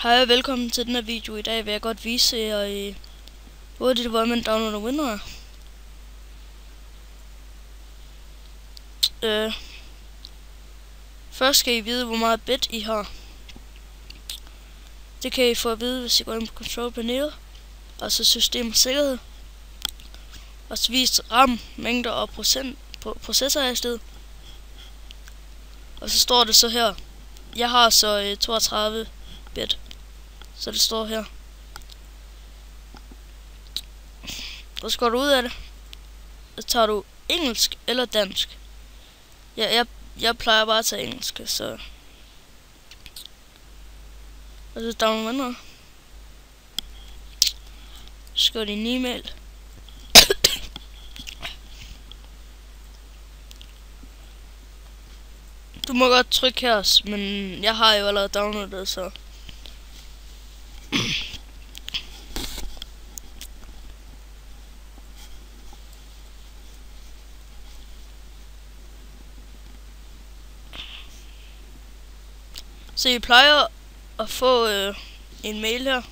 Hej og velkommen til den her video. I dag vil jeg godt vise jer hurtigt, hvor man downloader WinRAR. Først skal I vide, hvor meget bit I har. Det kan I få at vide, hvis I går ind på control-panelet, og så system og sikkerhed. Og så vis RAM, mængder og processorhastighed. Og så står det så her. Jeg har så 32 bit. Så det står her. Og så går du ud af det. Så tager du engelsk eller dansk. Jeg plejer bare at tage engelsk, så. Og så downloader man. Så skriver din e-mail. Du må godt trykke her, men jeg har jo allerede downloadet, så. Så I plejer at få en mail her.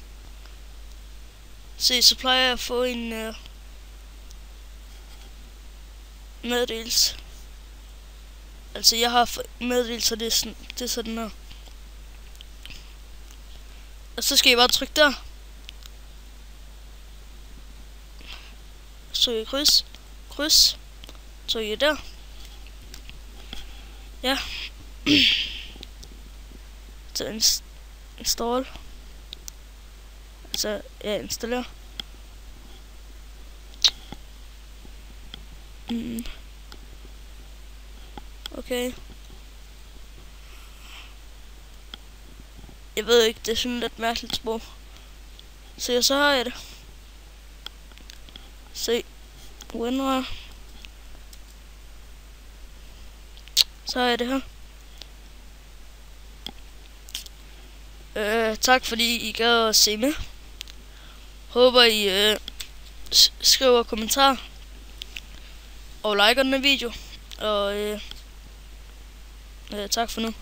Så plejer jeg at få en meddelelse. Altså jeg har meddelelse, det er sådan her. Og så skal I bare trykke der. Så I kryds. Tryk I der. Ja. Så install. Altså installer. Okay. Jeg ved ikke, det er sådan lidt mærkeligt sprog. Så har jeg det. Se. WinRAR. Så har jeg det her. Tak fordi I gad at se med. Håber I skriver kommentar og liker den her video. Og tak for nu.